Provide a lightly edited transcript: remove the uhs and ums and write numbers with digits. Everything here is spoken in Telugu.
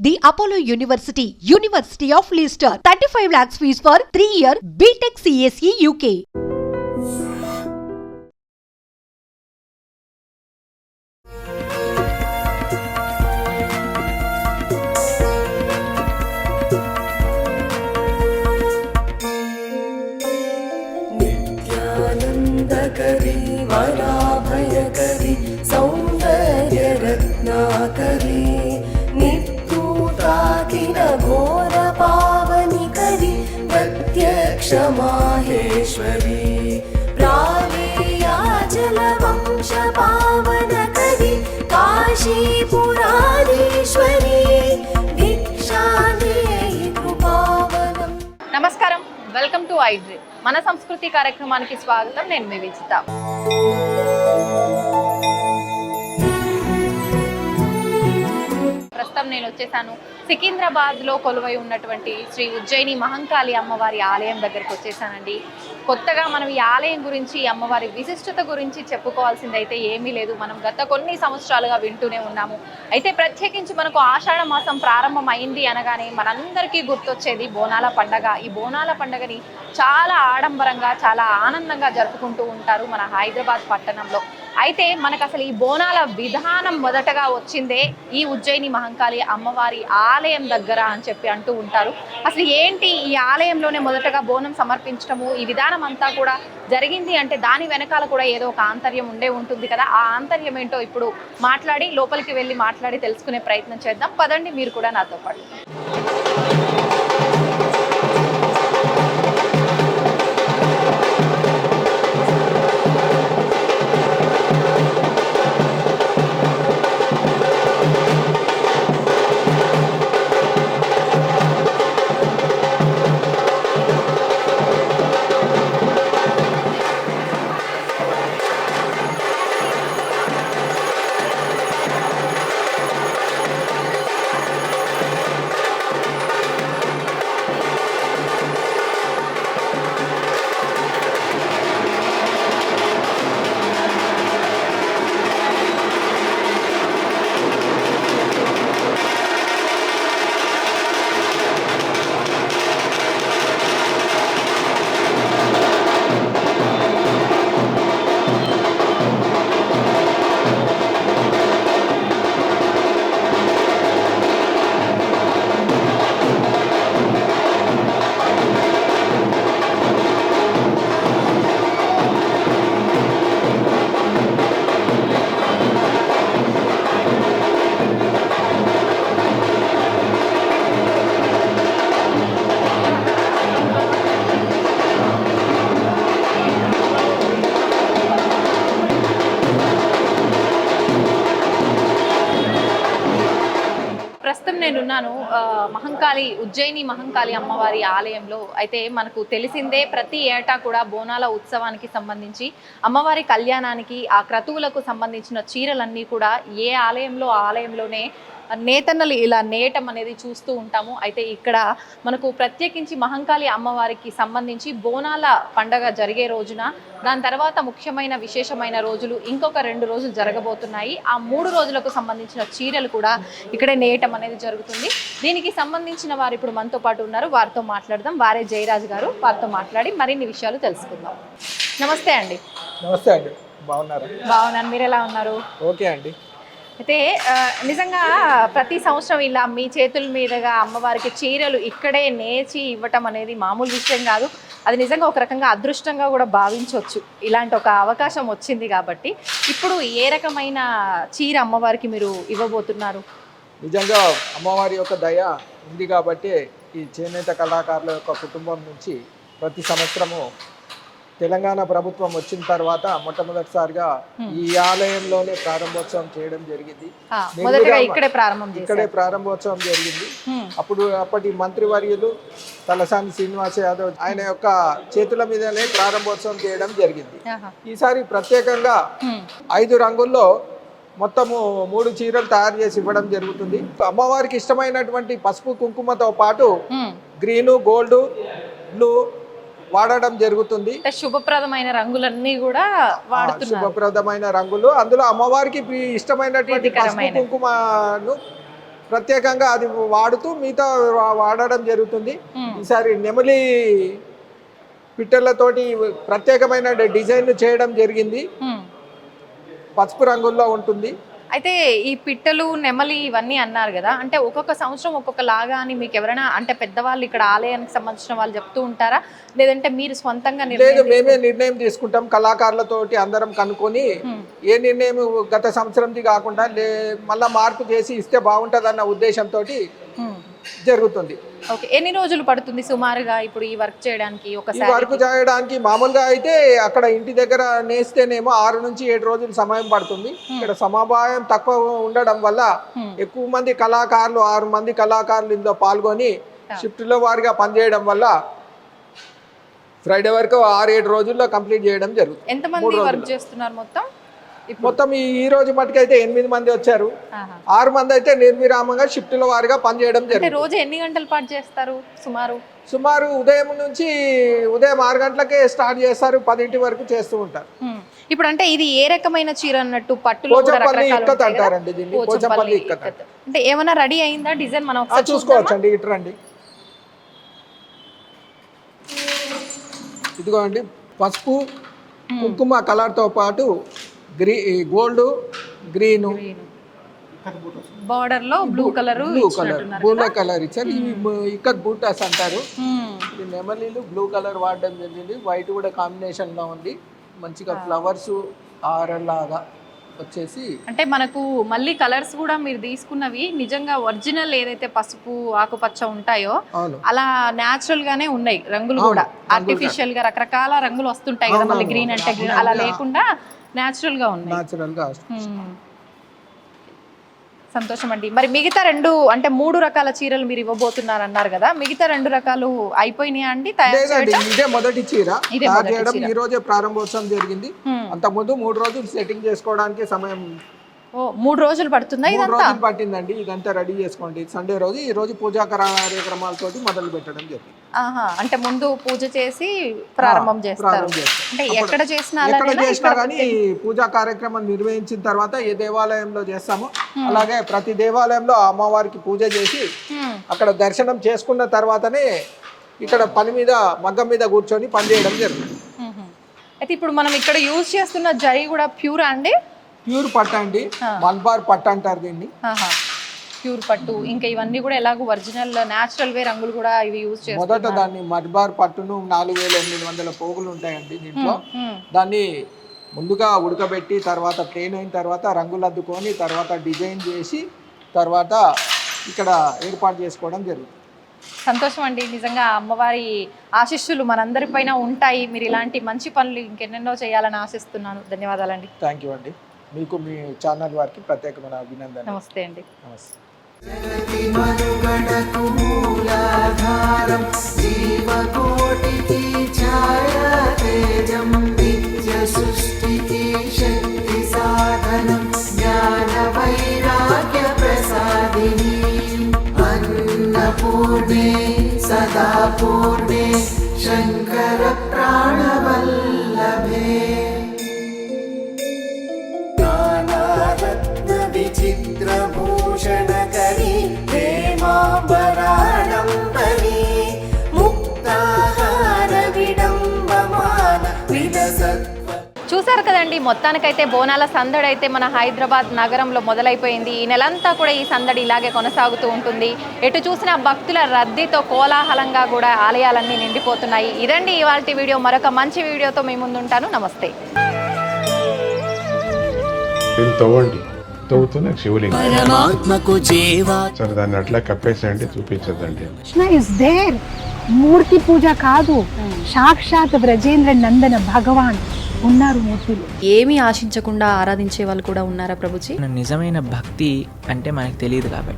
The Apollo University, University of Leicester, 35 lakhs fees for 3-year BTech CSE UK. नित्यानन्दकरी वराभयकरी सौन्दर्यरत्नाकरी नित्यूताकिल घोरपावनिकरी प्रत्यक्षमाहेश्वरी प्रालेयाचलवंशपावनकरी काशीपुराधीश्वरी भिक्षादेहि कृपावनं। నమస్కారం, వెల్కమ్ టు ఐడ్రీ. మన సంస్కృతి కార్యక్రమానికి స్వాగతం. నేను మీ విజిత. ప్రస్తుతం నేను వచ్చేసాను సికింద్రాబాద్లో కొలువై ఉన్నటువంటి శ్రీ ఉజ్జయిని మహంకాళి అమ్మవారి ఆలయం దగ్గరికి వచ్చేసానండి. కొత్తగా మనం ఈ ఆలయం గురించి, అమ్మవారి విశిష్టత గురించి చెప్పుకోవాల్సిందైతే ఏమీ లేదు. మనం గత కొన్ని సంవత్సరాలుగా వింటూనే ఉన్నాము. అయితే ప్రత్యేకించి మనకు ఆషాఢ మాసం ప్రారంభం అయింది అనగానే మనందరికీ గుర్తొచ్చేది బోనాల పండగ. ఈ బోనాల పండగని చాలా ఆడంబరంగా, చాలా ఆనందంగా జరుపుకుంటూ ఉంటారు మన హైదరాబాద్ పట్టణంలో. అయితే మనకు అసలు ఈ బోనాల విధానం మొదటగా వచ్చిందే ఈ ఉజ్జయిని మహంకాళి అమ్మవారి ఆలయం దగ్గర అని చెప్పి అంటూ ఉంటారు. అసలు ఏంటి ఈ ఆలయంలోనే మొదటగా బోనం సమర్పించడము, ఈ విధానం అంతా కూడా జరిగింది అంటే దాని వెనకాల కూడా ఏదో ఒక ఆంతర్యం ఉండే ఉంటుంది కదా. ఆ ఆంతర్యం ఏంటో ఇప్పుడు మాట్లాడి, లోపలికి వెళ్ళి మాట్లాడి తెలుసుకునే ప్రయత్నం చేద్దాం. పదండి, మీరు కూడా నాతో పాటు. ప్రస్తుతం నేనున్నాను ఉజ్జయిని మహంకాళి అమ్మవారి ఆలయంలో. అయితే మనకు తెలిసిందే, ప్రతి ఏటా కూడా బోనాల ఉత్సవానికి సంబంధించి, అమ్మవారి కళ్యాణానికి, ఆ క్రతువులకు సంబంధించిన చీరలన్నీ కూడా ఏ ఆలయంలో ఆలయంలోనే నేతన్నలు ఇలా నేయటం అనేది చూస్తూ ఉంటాము. అయితే ఇక్కడ మనకు ప్రత్యేకించి మహంకాళి అమ్మవారికి సంబంధించి బోనాల పండగ జరిగే రోజున, దాని తర్వాత ముఖ్యమైన విశేషమైన రోజులు ఇంకొక 2 రోజులు జరగబోతున్నాయి. ఆ 3 రోజులకు సంబంధించిన చీరలు కూడా ఇక్కడే నేయటం అనేది జరుగుతుంది. దీనికి సంబంధించిన వారు ఇప్పుడు మనతో పాటు ఉన్నారు. వారితో మాట్లాడదాం. వారే జయరాజ్ గారు. వారితో మాట్లాడి మరిన్ని విషయాలు తెలుసుకుందాం. నమస్తే అండి. నమస్తే అండి. బాగున్నారా? బాగున్నాను. మీరు ఎలా ఉన్నారు? ఓకే అండి. అయితే నిజంగా ప్రతి సంవత్సరం ఇలా మీ చేతుల మీదుగా అమ్మవారికి చీరలు ఇక్కడే నేచి ఇవ్వటం అనేది మామూలు విషయం కాదు. అది నిజంగా ఒక రకంగా అదృష్టంగా కూడా భావించవచ్చు. ఇలాంటి ఒక అవకాశం వచ్చింది కాబట్టి ఇప్పుడు ఏ రకమైన చీర అమ్మవారికి మీరు ఇవ్వబోతున్నారు? నిజంగా అమ్మవారి యొక్క దయ ఉంది కాబట్టి ఈ చేనేత కళాకారుల యొక్క కుటుంబం నుంచి ప్రతి సంవత్సరము తెలంగాణ ప్రభుత్వం వచ్చిన తర్వాత మొట్టమొదటిసారిగా ఈ ఆలయంలోనే ప్రారంభోత్సవం చేయడం జరిగింది. ఇక్కడే ప్రారంభోత్సవం జరిగింది. అప్పటి మంత్రివర్యులు తలసాని శ్రీనివాస్ యాదవ్ ఆయన యొక్క చేతుల మీదనే ప్రారంభోత్సవం చేయడం జరిగింది. ఈసారి ప్రత్యేకంగా 5 రంగుల్లో మొత్తము 3 చీరలు తయారు చేసి ఇవ్వడం జరుగుతుంది. అమ్మవారికి ఇష్టమైనటువంటి పసుపు కుంకుమతో పాటు గ్రీను, గోల్డ్, బ్లూ వాడడం జరుగుతుంది. శుభప్రదమైన రంగులన్నీ కూడా వాడుతున్నారు. శుభప్రదమైన రంగులు, అందులో అమ్మవారికి ఇష్టమైనటువంటి పసుపు కుంకుమను ప్రత్యేకంగా అది వాడుతూ మిగతా వాడడం జరుగుతుంది. ఈసారి నెమలి పిట్టలతోటి ప్రత్యేకమైన డిజైన్ చేయడం జరిగింది. పసుపు రంగుల్లో ఉంటుంది. అయితే ఈ పిట్టలు నెమలి ఇవన్నీ అన్నారు కదా, అంటే ఒక్కొక్క సంవత్సరం ఒక్కొక్క లాగా అని మీకు ఎవరైనా అంటే పెద్దవాళ్ళు ఇక్కడ ఆలయానికి సంబంధించిన వాళ్ళు చెప్తూ ఉంటారా, లేదంటే మీరు స్వంతంగా లేదు, మేమే నిర్ణయం తీసుకుంటాం. కళాకారులతోటి అందరం కనుక్కొని ఏ నిర్ణయం గత సంవత్సరంది కాకుండా మళ్ళా మార్పు చేసి ఇస్తే బాగుంటుంది అన్న ఉద్దేశంతో జరుగుతుంది. ఓకే, ఎన్ని రోజులు పడుతుంది సుమారుగా ఇప్పుడు ఈ వర్క్ చేయడానికి? ఈ ఒకసారి వర్క్ చేయడానికి మామూలుగా అయితే అక్కడ ఇంటి దగ్గర నేస్తేనేమో 6 నుంచి 7 రోజులు సమయం పడుతుంది. ఇక్కడ సమవాయం తక్కువ ఉండడం వల్ల ఎక్కువ మంది కళాకారులు 6 మంది కళాకారులు ఇందులో పాల్గొని షిఫ్ట్లో వారిగా పనిచేయడం వల్ల ఫ్రైడే వరకు 6-7 రోజుల్లో కంప్లీట్ చేయడం జరుగుతుంది. ఎంతమంది వర్క్ చేస్తున్నారు మొత్తం? మొత్తం ఈ రోజు మటుకైతే 8 మంది వచ్చారు. 6 మంది అయితే నిర్విరామంగా షిఫ్ట్ల వారిగా పనిచేయడం జరుగుతుంది. రోజు ఎన్ని గంటల పాటు చేస్తారు సుమారు ఉదయం 6 గంటలకే స్టార్ట్ చేస్తారు, 10 వరకు చేస్తూ ఉంటారు. ఇప్పుడు అంటే ఇది ఏ రకమైన చీర అన్నట్టు? పట్టులో పోచంపల్లి ఇక్కత్ అంటారండి దీన్ని. పోచంపల్లి ఇక్కత్ అంటే ఏమైనా రెడీ అయిందా డిజైన్? మనం ఒకసారి చూసుకోవచ్చండి. ఇటు రండి. ఇదిగో అండి, పసుపు కుంకుమ కలర్తో పాటు గోల్డ్ గ్రీన్ బార్డర్ లో బ్లూ కలర్ ఇచ్చారు. ఇక్కత్ బూటాస్ అంటారు. ఇది నెమలీలు బ్లూ కలర్ వాడడం జరిగింది. వైట్ కూడా కాంబినేషన్ లో ఉంది. మంచిగా ఫ్లవర్స్ ఆరలాగా వచ్చేసి అంటే మనకు మళ్ళీ కలర్స్ కూడా మీరు తీసుకున్నవి నిజంగా ఒరిజినల్ ఏదైతే పసుపు ఆకుపచ్చ ఉంటాయో అలా న్యాచురల్ గానే ఉన్నాయి. రంగులు కూడా ఆర్టిఫిషియల్ గా రకరకాల రంగులు వస్తుంటాయి కదా, మళ్ళీ గ్రీన్ అంటే గ్రీన్ అలా లేకుండా న్యాచురల్ గా ఉన్నాయి. సంతోషం అండి. మరి మిగతా 2 అంటే 3 రకాల చీరలు మీరు ఇవ్వబోతున్నారు అన్నారు కదా, మిగతా 2 రకాలు అయిపోయినాయా అండి? ఇదే మొదటి చీర చేయడం. ఈ రోజే ప్రారంభోత్సవం జరిగింది. అంత ముందు 3 రోజులు సెట్టింగ్ చేసుకోవడానికి సమయం 3 రోజులు పడుతుందా? 3 రోజులు పట్టిందండి. ఇదంతా రెడీ చేసుకోండి. సండే రోజు ఈ రోజు పూజా కార్యక్రమాలతో మొదలు పెట్టడం జరిగింది. అంటే ముందు పూజ చేసి ప్రారంభం చేస్తారు. అంటే ఎక్కడ చేసినా కానీ పూజా కార్యక్రమం నిర్వహించిన తర్వాత ఏ దేవాలయంలో చేస్తామో అలాగే ప్రతి దేవాలయంలో అమ్మవారికి పూజ చేసి అక్కడ దర్శనం చేసుకున్న తర్వాతనే ఇక్కడ పని మీద మగ్గం మీద కూర్చొని పని చేయడం జరుగుతుంది. అయితే ఇప్పుడు మనం ఇక్కడ యూజ్ చేస్తున్న జరీ కూడా ప్యూరా అండి? ప్యూర్ పట్టు అండి, మల్బార్ పట్టు అంటారు దీన్ని. ప్యూర్ పట్టు. ఇంకా ఇవన్నీ కూడా ఎలాగో ఒరిజినల్ న్యాచురల్ వే రంగులు కూడా ఇవి యూజ్ చేస్తారు. మొదట దాన్ని మల్బార్ పట్టును 4800 పోగులు ఉంటాయండి దీంట్లో. దాన్ని ముందుగా ఉడకబెట్టి తర్వాత ప్లేన్ అయిన తర్వాత రంగులు అద్దుకొని తర్వాత డిజైన్ చేసి తర్వాత ఇక్కడ ఏర్పాటు చేసుకోవడం జరుగుతుంది. సంతోషం అండి. నిజంగా అమ్మవారి ఆశీస్సులు మనందరిపైన ఉంటాయి. మీరు ఇలాంటి మంచి పనులు ఇంకెన్నెన్నో చేయాలని ఆశిస్తున్నాను. ధన్యవాదాలండి. థ్యాంక్ యూ అండి. మీకు మీ ఛానల్ వారికి ప్రత్యేకమైన అభినందనలు. నమస్తే అండి. నమస్తే. పూర్ణే సదా పూర్ణే శంకర ప్రాణవల్లభే నానారత్న విచిత్ర భూషణకరి ప్రేమాంబరాడంబరి ముక్తాహార విడంబమాన విలసత్. చూసారు కదండి, మొత్తానికైతే బోనాల సందడి అయితే మన హైదరాబాద్ నగరంలో మొదలైపోయింది. ఈ నెలంతా కూడా ఈ సందడి ఇలాగే కొనసాగుతూ ఉంటుంది. ఎటు చూసినా భక్తుల రద్దీతో కోలాహలంగా కూడా ఆలయాలన్నీ నిండిపోతున్నాయి. ఇదండి ఇవాల్టి వీడియో. మరొక మంచి వీడియోతో మీ ముందుంటాను. నమస్తే. తవ్వుతూనే శివలింగం సరే దాన్ని అట్లా కప్పేసేయండి, చూపించదండి. Krishna is there. మూర్తి పూజ కాదు, సాక్షాత్ బ్రజేంద్ర నందన భగవాన్ ఉన్నారు మూర్తులు. ఏమీ ఆశించకుండా ఆరాధించే వాళ్ళు కూడా ఉన్నారా ప్రభుజీ? నిజమైన భక్తి అంటే మనకు తెలియదు కాబట్టి